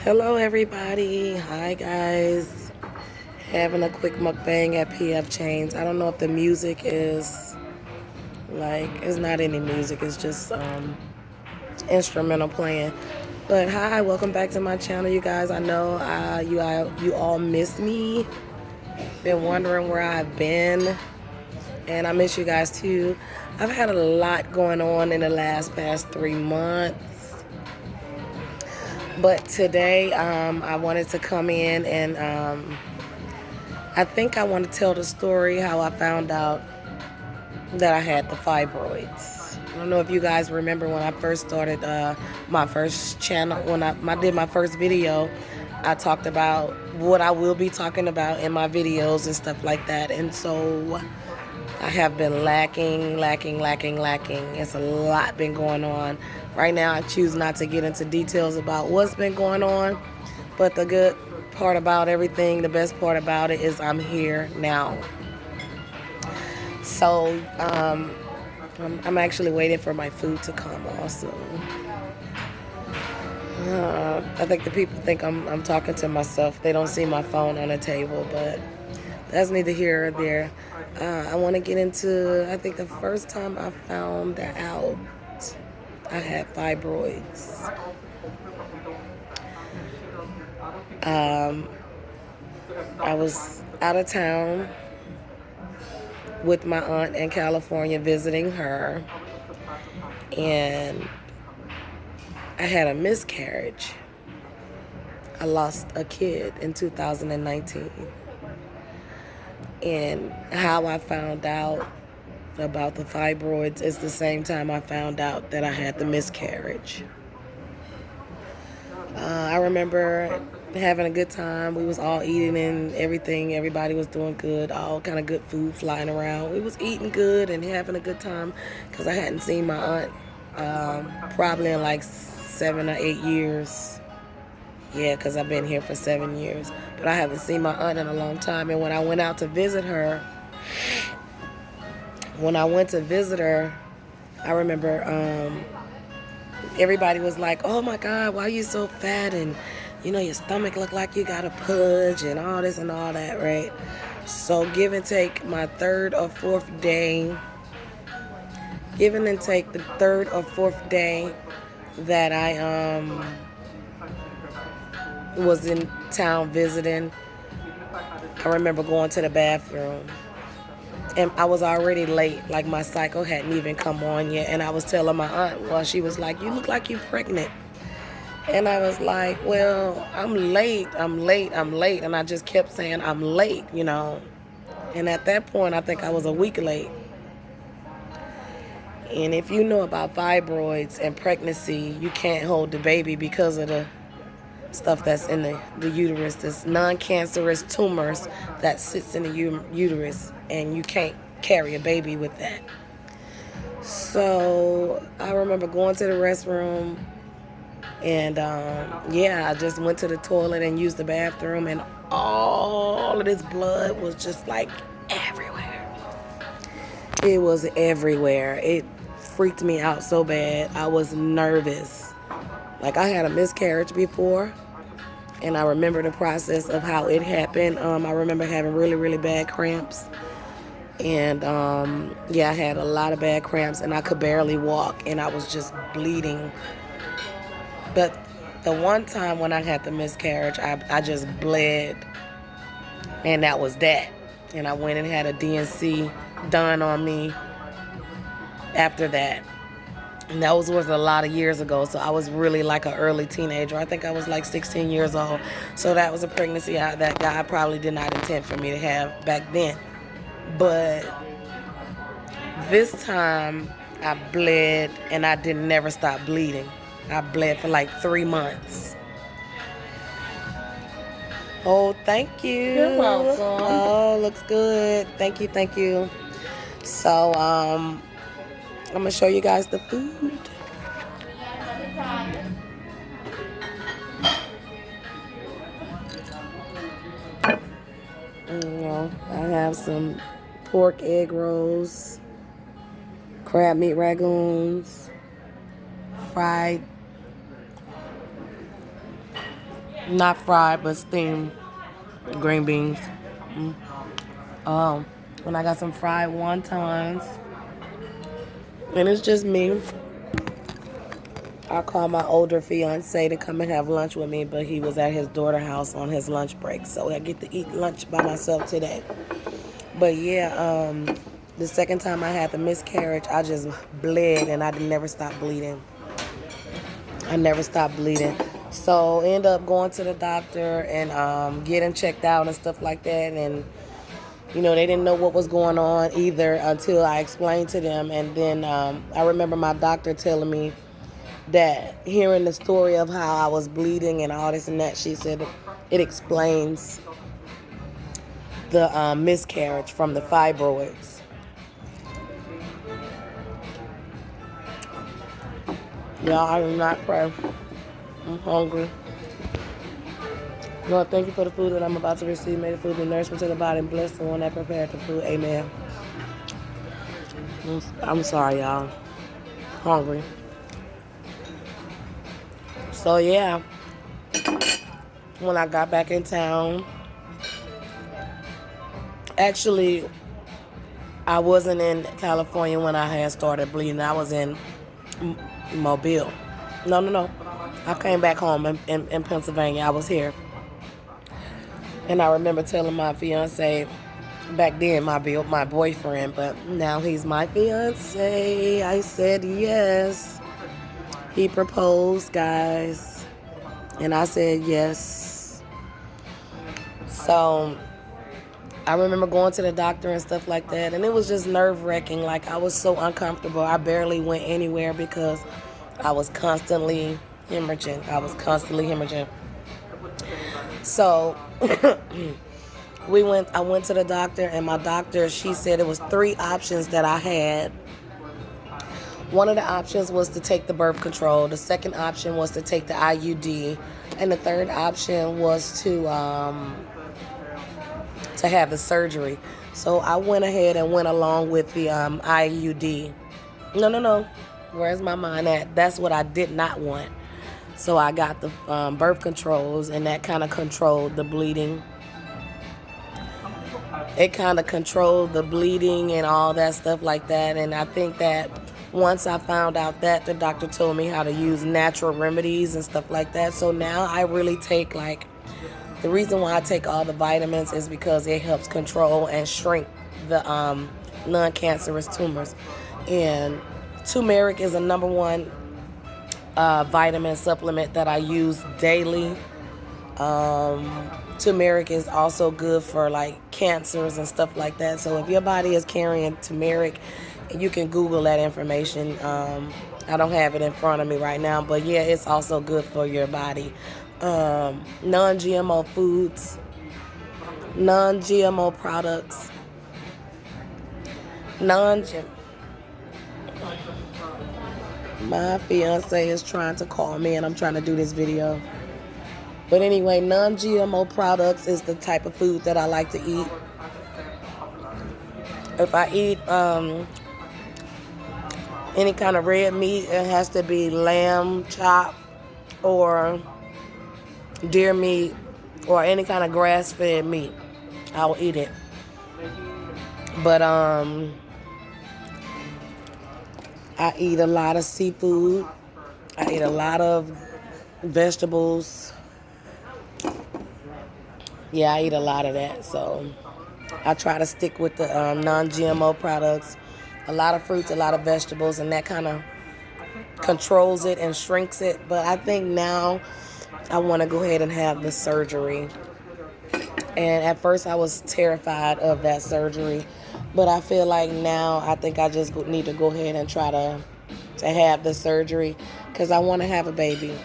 Hello everybody. Hi guys. Having a quick mukbang at PF Chains. I don't know if the music is like, it's not any music, it's just instrumental playing. But hi, welcome back to my channel, you guys. I know you all miss me. Been wondering where I've been, and I miss you guys too. I've had a lot going on in the past 3 months. But today, I wanted to come in and I think I want to tell the story how I found out that I had the fibroids. I don't know if you guys remember when I first started my first channel, when I did my first video, I talked about what I will be talking about in my videos and stuff like that. And so I have been lacking. It's a lot been going on. Right now, I choose not to get into details about what's been going on. But the good part about everything, the best part about it is I'm here now. So I'm actually waiting for my food to come also. I think the people think I'm talking to myself. They don't see my phone on the table, but that's neither here or there. I want to get into, I think the first time I found out I had fibroids, I was out of town with my aunt in California visiting her, and I had a miscarriage. I lost a kid in 2019. And how I found out about the fibroids is the same time I found out that I had the miscarriage. I remember having a good time. We was all eating and everything. Everybody was doing good. All kind of good food flying around. We was eating good and having a good time because I hadn't seen my aunt probably in like 7 or 8 years. Yeah, because I've been here for 7 years. But I haven't seen my aunt in a long time. And when I went out to visit her, I remember everybody was like, oh my God, why are you so fat? And, you know, your stomach look like you got a pudge and all this and all that, right? So give and take the third or fourth day that I was in town visiting, I remember going to the bathroom. And I was already late, like my cycle hadn't even come on yet. And I was telling my aunt, well, she was like, you look like you're pregnant. And I was like, well, I'm late. And I just kept saying, I'm late, you know. And at that point, I think I was a week late. And if you know about fibroids and pregnancy, you can't hold the baby because of the stuff that's in the uterus, this non-cancerous tumors that sits in the uterus, and you can't carry a baby with that. So I remember going to the restroom, and I just went to the toilet and used the bathroom, and all of this blood was just like everywhere. It was everywhere. It freaked me out so bad. I was nervous. Like, I had a miscarriage before, and I remember the process of how it happened. I remember having really bad cramps. And, I had a lot of bad cramps, and I could barely walk, and I was just bleeding. But the one time when I had the miscarriage, I just bled, and that was that. And I went and had a DNC done on me after that. And that was a lot of years ago, so I was really like an early teenager. I think I was like 16 years old. So that was a pregnancy that God probably did not intend for me to have back then. But this time I bled, and I didn't never stop bleeding. I bled for like 3 months. Oh, thank you. You're welcome. Oh, looks good. Thank you. So, I'm going to show you guys the food. I have some pork egg rolls, crab meat ragoons, fried Not fried, but steamed green beans. When I got some fried wontons, and it's just me. I called my older fiance to come and have lunch with me, but he was at his daughter's house on his lunch break, so I get to eat lunch by myself today. But yeah, the second time I had the miscarriage, I just bled, and I never stopped bleeding. I never stopped bleeding. So end up going to the doctor and getting checked out and stuff like that, and you know, they didn't know what was going on either until I explained to them. And then I remember my doctor telling me that hearing the story of how I was bleeding and all this and that, she said it explains the miscarriage from the fibroids. Y'all, I do not pray. I'm hungry. Lord, thank you for the food that I'm about to receive. May the food be nourishment to the body and bless the one that prepared the food. Amen. I'm sorry, y'all. Hungry. So, yeah. When I got back in town, actually, I wasn't in California when I had started bleeding. I was in Mobile. No. I came back home in Pennsylvania. I was here. And I remember telling my fiance, back then my boyfriend, but now he's my fiance. I said yes. He proposed, guys. And I said yes. So I remember going to the doctor and stuff like that, and it was just nerve-wracking. Like, I was so uncomfortable. I barely went anywhere because I was constantly hemorrhaging. So I went to the doctor, and my doctor, she said it was 3 options that I had. One of the options was to take the birth control. The second option was to take the IUD, and the third option was to have the surgery. So I went ahead and went along with the IUD. No. Where's my mind at? That's what I did not want. So I got the birth controls, and that kind of controlled the bleeding. It kind of controlled the bleeding and all that stuff like that. And I think that once I found out that, the doctor told me how to use natural remedies and stuff like that. So now I really take, like, the reason why I take all the vitamins is because it helps control and shrink the non-cancerous tumors. And turmeric is a number 1 vitamin supplement that I use daily. Turmeric is also good for, like, cancers and stuff like that. So if your body is carrying turmeric, you can Google that information. I don't have it in front of me right now, but yeah, it's also good for your body. Non-GMO foods, non-GMO products, my fiance is trying to call me, and I'm trying to do this video. But anyway, non-GMO products is the type of food that I like to eat. If I eat any kind of red meat, it has to be lamb chop or deer meat or any kind of grass-fed meat. I will eat it. But I eat a lot of seafood. I eat a lot of vegetables. Yeah, I eat a lot of that. So I try to stick with the non-GMO products. A lot of fruits, a lot of vegetables, and that kind of controls it and shrinks it. But I think now I want to go ahead and have the surgery. And at first I was terrified of that surgery. But I feel like now I think I just need to go ahead and try to have the surgery because I want to have a baby.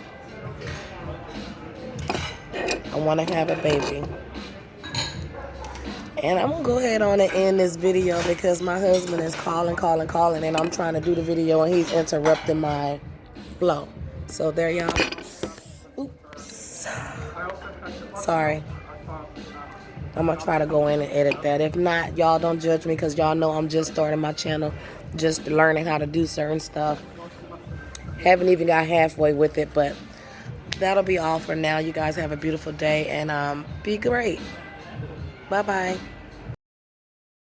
And I'm going to go ahead on and end this video because my husband is calling, and I'm trying to do the video, and he's interrupting my flow. So there, y'all. Oops. Sorry. I'm going to try to go in and edit that. If not, y'all don't judge me because y'all know I'm just starting my channel, just learning how to do certain stuff. Haven't even got halfway with it, but that'll be all for now. You guys have a beautiful day and be great. Bye-bye.